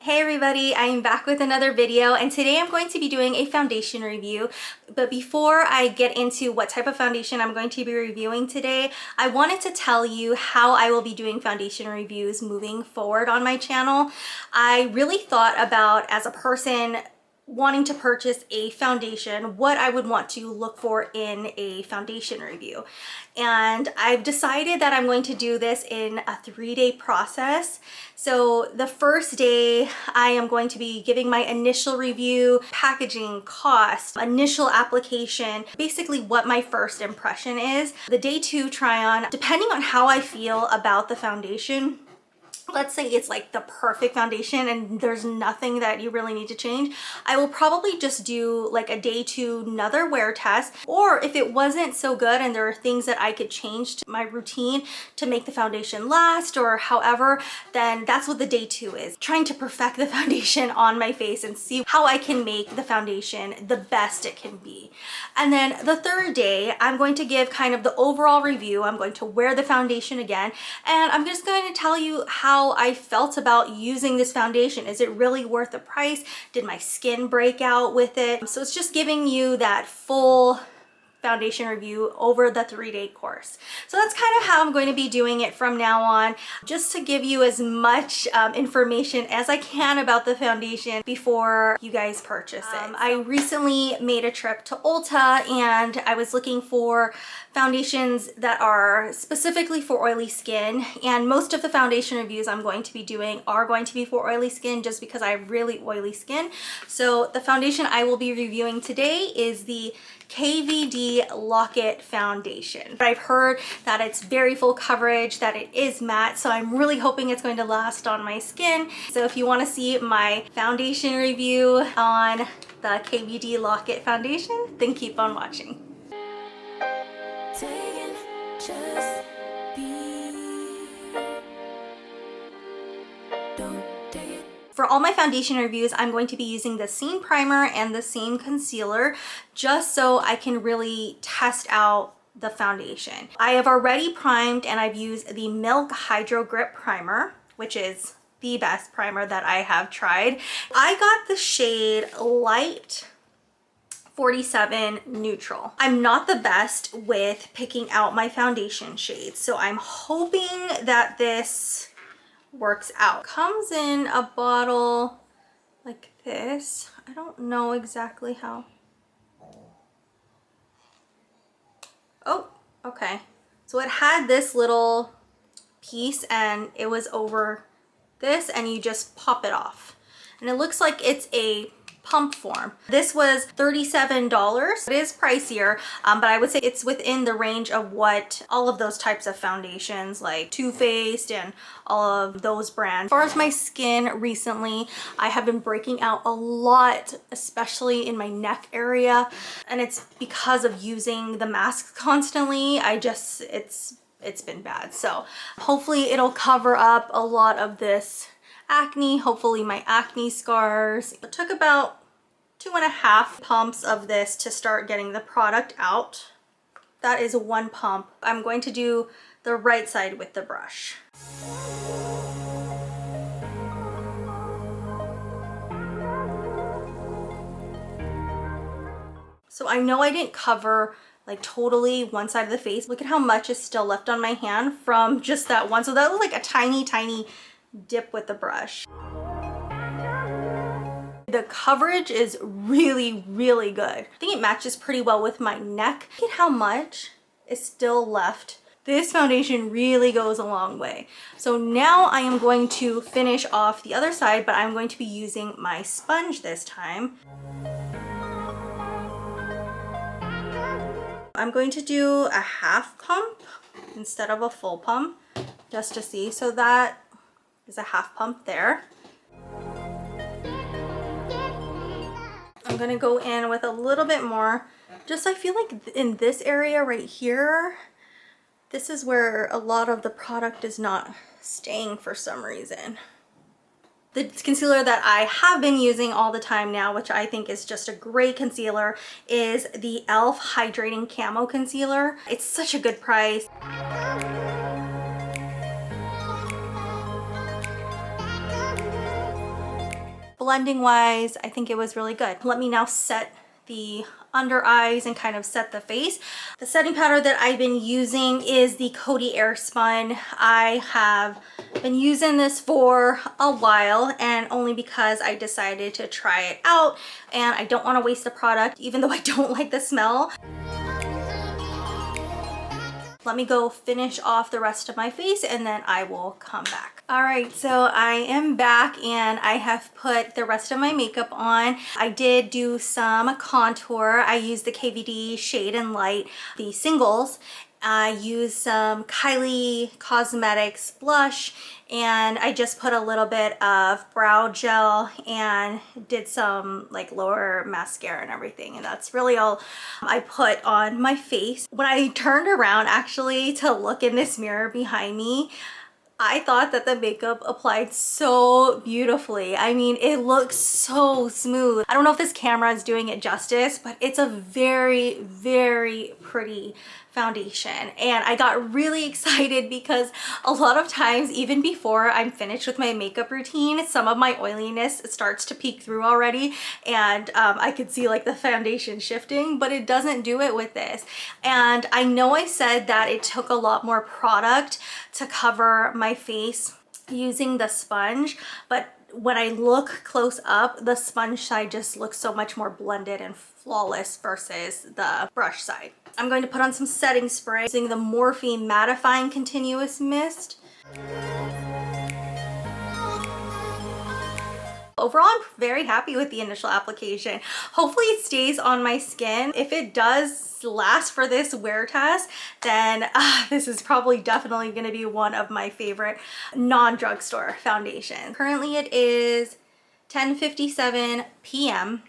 Hey everybody, I am back with another video, and today I'm going to be doing a foundation review. But before I get into what type of foundation I'm going to be reviewing today, I wanted to tell you how I will be doing foundation reviews moving forward on my channel. I really thought about, as a person wanting to purchase a foundation, what I would want to look for in a foundation review. And I've decided that I'm going to do this in a 3-day process. So the first day, I am going to be giving my initial review, packaging, cost, initial application, basically what my first impression is. The day 2 try on, depending on how I feel about the foundation, let's say it's like the perfect foundation and there's nothing that you really need to change, I will probably just do like a day 2 another wear test. Or if it wasn't so good and there are things that I could change to my routine to make the foundation last or however, then that's what the day 2 is. Trying to perfect the foundation on my face and see how I can make the foundation the best it can be. And then the third day, I'm going to give kind of the overall review. I'm going to wear the foundation again, and I'm just going to tell you how I felt about using this foundation. Is it really worth the price? Did my skin break out with it? So it's just giving you that full foundation review over the 3-day course. So that's kind of how I'm going to be doing it from now on, just to give you as much information as I can about the foundation before you guys purchase it. I recently made a trip to Ulta and I was looking for foundations that are specifically for oily skin, and most of the foundation reviews I'm going to be doing are going to be for oily skin just because I have really oily skin. So the foundation I will be reviewing today is the KVD Lock It Foundation. I've heard that it's very full coverage, that it is matte, so I'm really hoping it's going to last on my skin. So if you want to see my foundation review on the KVD Lock It Foundation, then keep on watching. For all my foundation reviews, I'm going to be using the same primer and the same concealer just so I can really test out the foundation. I have already primed and I've used the Milk Hydrogrip primer, which is the best primer that I have tried. I got the shade Light 47 Neutral. I'm not the best with picking out my foundation shades, so I'm hoping that this works out. Comes in a bottle like this. I don't know exactly how. Oh, okay. So it had this little piece and it was over this, and you just pop it off. And it looks like it's a pump form. This was $37. It is pricier, but I would say it's within the range of what all of those types of foundations like Too Faced and all of those brands. As far as my skin recently, I have been breaking out a lot, especially in my neck area, and it's because of using the mask constantly. It's been bad. So hopefully it'll cover up a lot of this acne, hopefully my acne scars. It took about 2.5 pumps of this to start getting the product out. That is 1 pump. I'm going to do the right side with the brush. So I know I didn't cover like totally one side of the face. Look at how much is still left on my hand from just that one. So that was like a tiny dip with the brush. The coverage is really good. I think it matches pretty well with my neck. Look at how much is still left. This foundation really goes a long way. So now I am going to finish off the other side, but I'm going to be using my sponge this time. I'm going to do a half pump instead of a full pump just to see. So that is a half pump there. I'm gonna go in with a little bit more. Just I feel like in this area right here, this is where a lot of the product is not staying for some reason. The concealer that I have been using all the time now, which I think is just a great concealer, is the E.L.F. Hydrating Camo Concealer. It's such a good price. blending wise, I think it was really good. Let me now set the under eyes and kind of set the face. The setting powder that I've been using is the Cody Airspun. I have been using this for a while, and only because I decided to try it out and I don't want to waste the product even though I don't like the smell. Let me go finish off the rest of my face and then I will come back. All right, so I am back and I have put the rest of my makeup on. I did do some contour. I used the KVD Shade and Light, the singles. I used some Kylie Cosmetics blush, and I just put a little bit of brow gel and did some like lower mascara and everything, and that's really all I put on my face. When I turned around actually to look in this mirror behind me, I thought that the makeup applied so beautifully. I mean, it looks so smooth. I don't know if this camera is doing it justice, but it's a very, very pretty foundation. And I got really excited because a lot of times, even before I'm finished with my makeup routine, some of my oiliness starts to peek through already, and I could see like the foundation shifting, but it doesn't do it with this. And I know I said that it took a lot more product to cover my face using the sponge, but when I look close up, the sponge side just looks so much more blended and flawless versus the brush side. I'm going to put on some setting spray using the Morphe Mattifying Continuous Mist. Overall, I'm very happy with the initial application. Hopefully it stays on my skin. If it does last for this wear test, then this is probably definitely going to be one of my favorite non-drugstore foundations. Currently it is 10:57 p.m.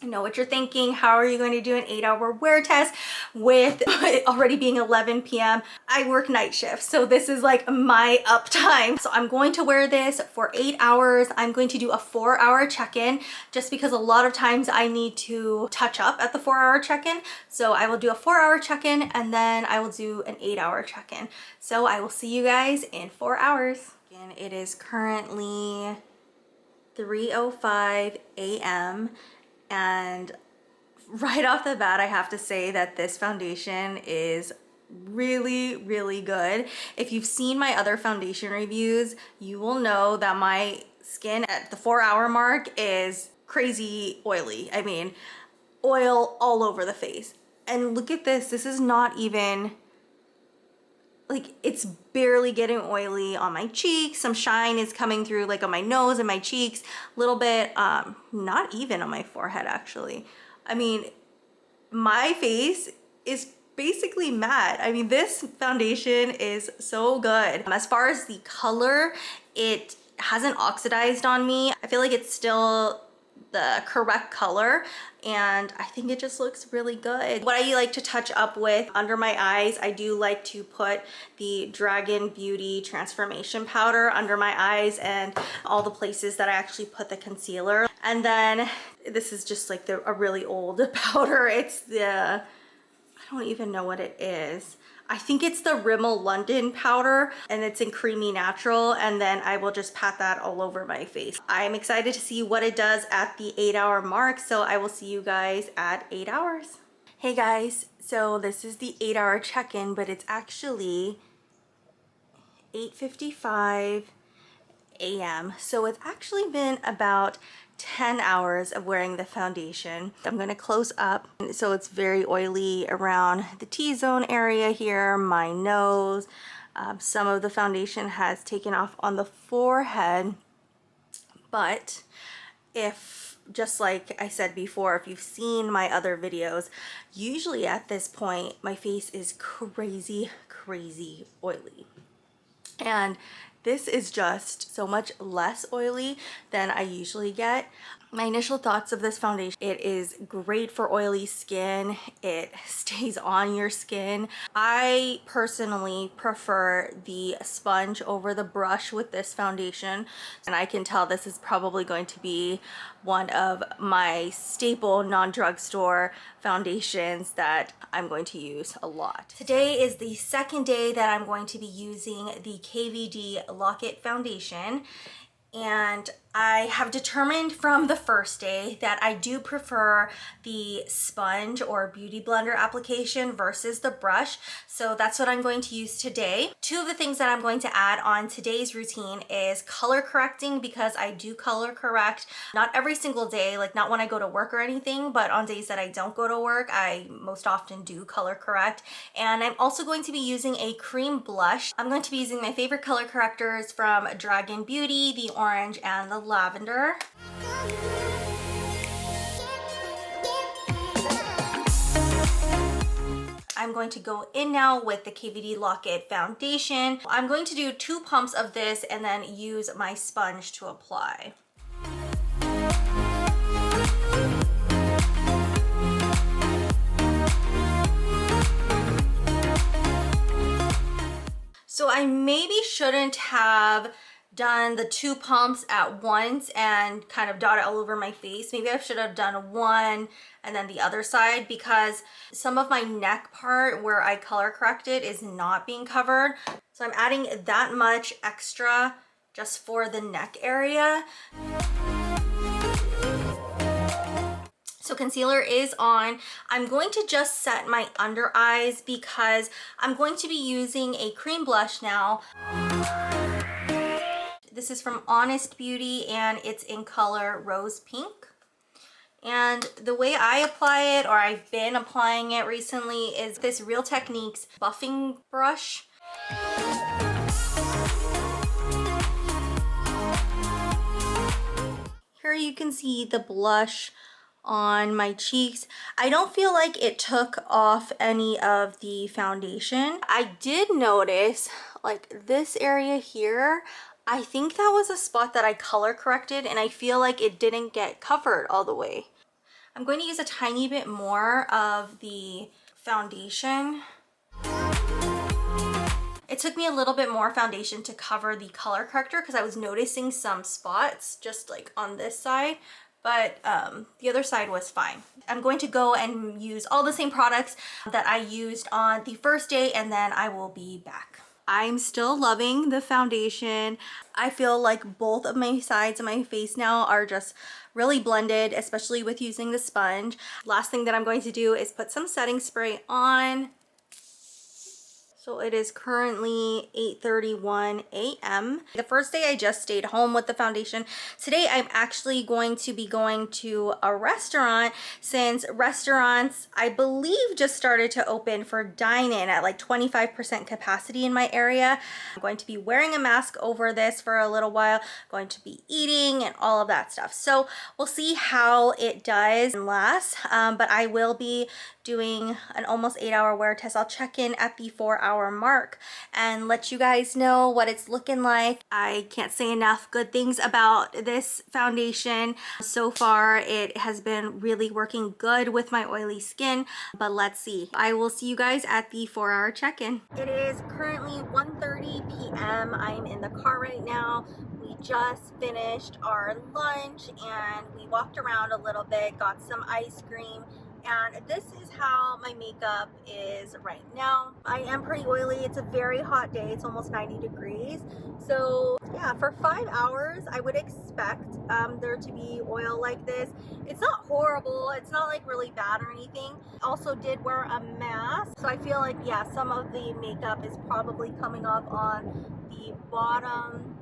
I know what you're thinking. How are you going to do an 8-hour wear test with it already being 11 p.m.? I work night shift, so this is like my uptime. So I'm going to wear this for 8 hours. I'm going to do a 4-hour check-in just because a lot of times I need to touch up at the 4-hour check-in. So I will do a 4-hour check-in and then I will do an 8-hour check-in. So I will see you guys in 4 hours. Again, it is currently 3:05 a.m. and right off the bat, I have to say that this foundation is really, really good. If you've seen my other foundation reviews, you will know that my skin at the 4-hour mark is crazy oily. I mean, oil all over the face. And look at this. This is not even, like, it's barely getting oily on my cheeks. Some shine is coming through like on my nose and my cheeks, a little bit, not even on my forehead actually. I mean, my face is basically matte. I mean, this foundation is so good. As far as the color, it hasn't oxidized on me. I feel like it's still the correct color, and I think it just looks really good. What I like to touch up with under my eyes, I do like to put the Dragon Beauty Transformation Powder under my eyes and all the places that I actually put the concealer. And then this is just like a really old powder. It's the, I don't even know what it is. I think it's the Rimmel London powder, and it's in Creamy Natural, and then I will just pat that all over my face. I'm excited to see what it does at the 8-hour mark, so I will see you guys at 8 hours. Hey guys, so this is the 8-hour check-in, but it's actually 8:55 a.m. So it's actually been about 10 hours of wearing the foundation. I'm going to close up. So it's very oily around the T-zone area here, my nose. Some of the foundation has taken off on the forehead, but if, just like I said before, if you've seen my other videos, usually at this point my face is crazy oily, and this is just so much less oily than I usually get. My initial thoughts of this foundation: it is great for oily skin. It stays on your skin. I personally prefer the sponge over the brush with this foundation, and I can tell this is probably going to be one of my staple non-drugstore foundations that I'm going to use a lot. Today is the second day that I'm going to be using the KVD Lock It Foundation, and I have determined from the first day that I do prefer the sponge or beauty blender application versus the brush. So that's what I'm going to use today. Two of the things that I'm going to add on today's routine is color correcting, because I do color correct, not every single day, like not when I go to work or anything, but on days that I don't go to work, I most often do color correct. And I'm also going to be using a cream blush. I'm going to be using my favorite color correctors from Dragon Beauty, the orange and the lavender. I'm going to go in now with the KVD Lock It Foundation. I'm going to do 2 pumps of this and then use my sponge to apply. So I maybe shouldn't have done the 2 pumps at once and kind of dot it all over my face. Maybe I should have done one and then the other side, because some of my neck part where I color corrected is not being covered. So I'm adding that much extra just for the neck area. So concealer is on. I'm going to just set my under eyes because I'm going to be using a cream blush now. This is from Honest Beauty and it's in color Rose Pink. And the way I apply it, or I've been applying it recently, is this Real Techniques buffing brush. Here you can see the blush on my cheeks. I don't feel like it took off any of the foundation. I did notice like this area here, I think that was a spot that I color corrected and I feel like it didn't get covered all the way. I'm going to use a tiny bit more of the foundation. It took me a little bit more foundation to cover the color corrector because I was noticing some spots just like on this side, but the other side was fine. I'm going to go and use all the same products that I used on the first day and then I will be back. I'm still loving the foundation. I feel like both of my sides of my face now are just really blended, especially with using the sponge. Last thing that I'm going to do is put some setting spray on. So it is currently 8:31 a.m. The first day I just stayed home with the foundation. Today I'm actually going to be going to a restaurant, since restaurants I believe just started to open for dine-in at like 25% capacity in my area. I'm going to be wearing a mask over this for a little while, going to be eating and all of that stuff. So we'll see how it does and lasts, but I will be doing an almost 8-hour wear test. I'll check in at the 4-hour mark and let you guys know what it's looking like. I can't say enough good things about this foundation. So far, it has been really working good with my oily skin, but let's see. I will see you guys at the 4-hour check-in. It is currently 1:30 p.m. I'm in the car right now. We just finished our lunch and we walked around a little bit, got some ice cream. And this is how my makeup is right now. I am pretty oily. It's a very hot day. It's almost 90 degrees. So yeah, for 5 hours, I would expect there to be oil like this. It's not horrible. It's not like really bad or anything. Also did wear a mask. So I feel like, yeah, some of the makeup is probably coming off on the bottom.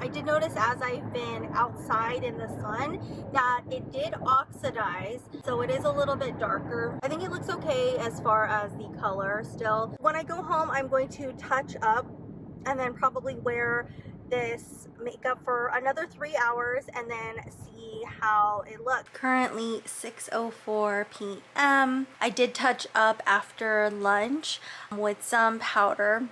I did notice as I've been outside in the sun that it did oxidize, so it is a little bit darker. I think it looks okay as far as the color still. When I go home, I'm going to touch up and then probably wear this makeup for another 3 hours and then see how it looks. Currently 6:04 p.m. I did touch up after lunch with some powder.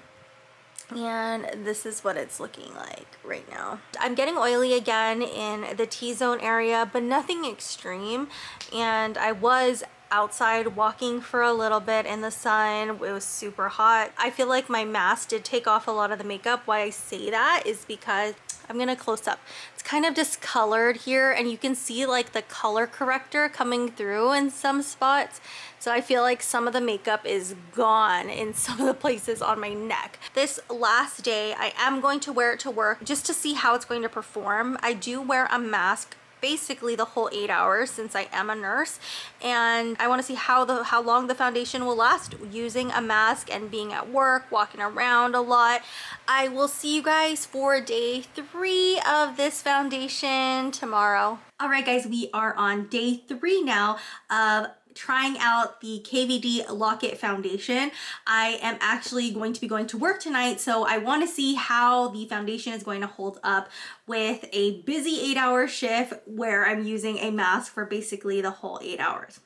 And this is what it's looking like right now. I'm getting oily again in the T-zone area, but nothing extreme. And I was outside walking for a little bit in the sun. It was super hot. I feel like my mask did take off a lot of the makeup. Why I say that is because I'm gonna close up. It's kind of discolored here, and you can see like the color corrector coming through in some spots. So I feel like some of the makeup is gone in some of the places on my neck. This last day, I am going to wear it to work just to see how it's going to perform. I do wear a mask basically the whole 8 hours since I am a nurse, and I want to see how long the foundation will last using a mask and being at work, walking around a lot. I will see you guys for day 3 of this foundation tomorrow. All right guys, we are on day 3 now of trying out the KVD Lock It Foundation. I am actually going to be going to work tonight, so I want to see how the foundation is going to hold up with a busy 8-hour shift where I'm using a mask for basically the whole 8 hours.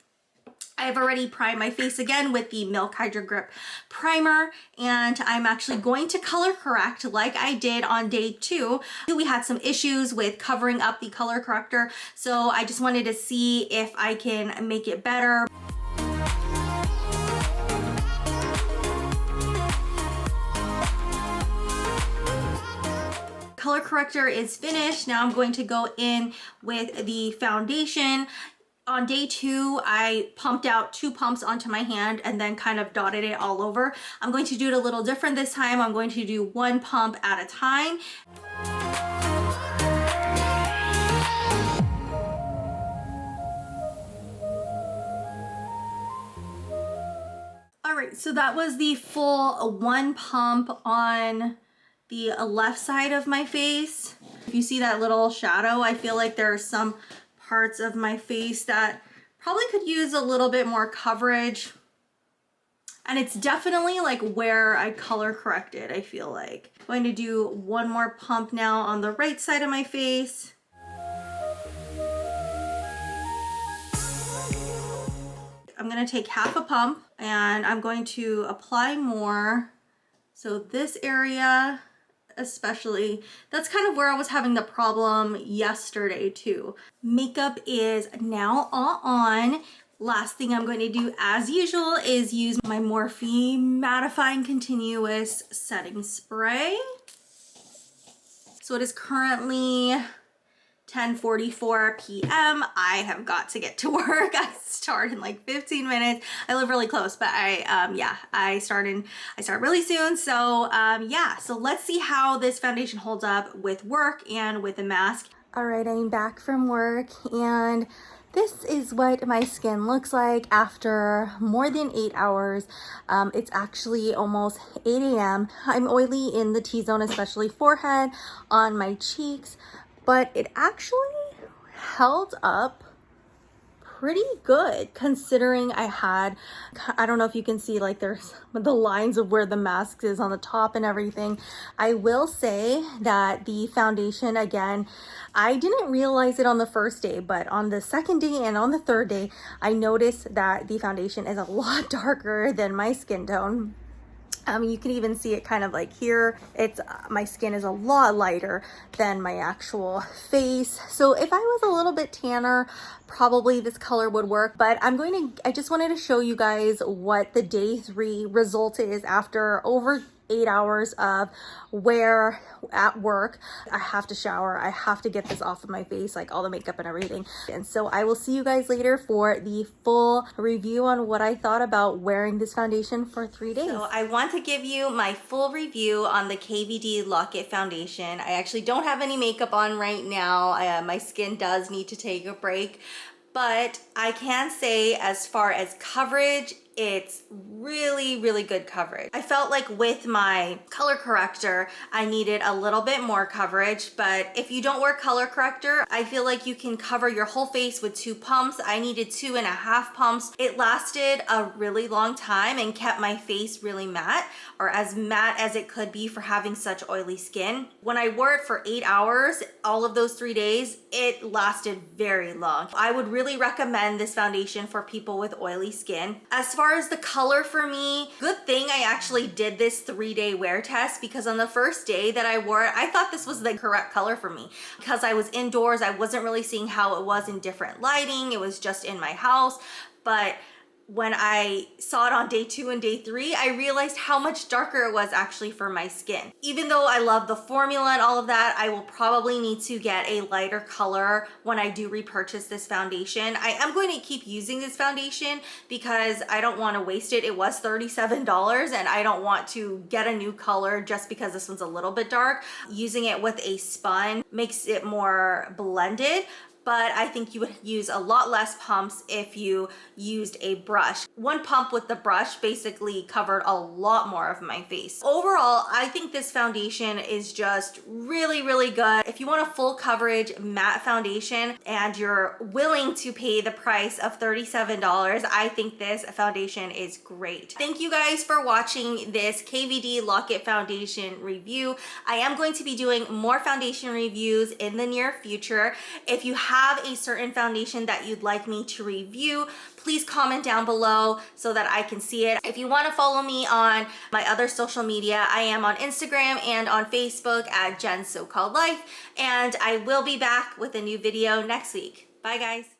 I've already primed my face again with the Milk Hydrogrip primer, and I'm actually going to color correct like I did on day 2. We had some issues with covering up the color corrector, so I just wanted to see if I can make it better. Color corrector is finished. Now I'm going to go in with the foundation. On day 2, I pumped out 2 pumps onto my hand and then kind of dotted it all over. I'm going to do it a little different this time. I'm going to do 1 pump at a time. All right, so that was the full 1 pump on the left side of my face. If you see that little shadow, I feel like there are some parts of my face that probably could use a little bit more coverage. And it's definitely like where I color corrected, I feel like. I'm going to do 1 more pump now on the right side of my face. I'm gonna take half a pump and I'm going to apply more. So this area, especially, that's kind of where I was having the problem yesterday too. Makeup is now all on. Last thing I'm going to do as usual is use my Morphe Mattifying Continuous Setting Spray. So it is currently 10:44 p.m. I have got to get to work. I start in like 15 minutes. I live really close, but I start really soon. So yeah, so let's see how this foundation holds up with work and with a mask. All right, I'm back from work, and this is what my skin looks like after more than 8 hours. It's actually almost 8 a.m. I'm oily in the T-zone, especially forehead, on my cheeks, but it actually held up pretty good considering I don't know if you can see, like there's the lines of where the mask is on the top and everything. I will say that the foundation, again, I didn't realize it on the first day, but on the second day and on the third day, I noticed that the foundation is a lot darker than my skin tone. You can even see it kind of like here. It's my skin is a lot lighter than my actual face. So if I was a little bit tanner, probably this color would work. But I just wanted to show you guys what the day 3 result is after over 8 hours of wear at work. I have to shower. I have to get this off of my face, like all the makeup and everything. And so I will see you guys later for the full review on what I thought about wearing this foundation for 3 days. So I want to give you my full review on the KVD Lock It Foundation. I actually don't have any makeup on right now. My skin does need to take a break, but I can say as far as coverage, it's really, really good coverage. I felt like with my color corrector, I needed a little bit more coverage, but if you don't wear color corrector, I feel like you can cover your whole face with 2 pumps. I needed 2.5 pumps. It lasted a really long time and kept my face really matte, or as matte as it could be for having such oily skin. When I wore it for 8 hours, all of those 3 days, it lasted very long. I would really recommend this foundation for people with oily skin. As far as the color for me, good thing I actually did this 3-day wear test, because on the first day that I wore it, I thought this was the correct color for me. Because I was indoors, I wasn't really seeing how it was in different lighting. It was just in my house. But when I saw it on day 2 and day 3, I realized how much darker it was actually for my skin. Even though I love the formula and all of that, I will probably need to get a lighter color when I do repurchase this foundation. I am going to keep using this foundation because I don't want to waste it. It was $37 and I don't want to get a new color just because this one's a little bit dark. Using it with a spun makes it more blended, but I think you would use a lot less pumps if you used a brush. One pump with the brush basically covered a lot more of my face. Overall, I think this foundation is just really, really good. If you want a full coverage matte foundation and you're willing to pay the price of $37, I think this foundation is great. Thank you guys for watching this KVD Lock It Foundation review. I am going to be doing more foundation reviews in the near future. If you have a certain foundation that you'd like me to review, please comment down below so that I can see it. If you want to follow me on my other social media, I am on Instagram and on Facebook at Jenn's So-Called Life, and I will be back with a new video next week. Bye guys.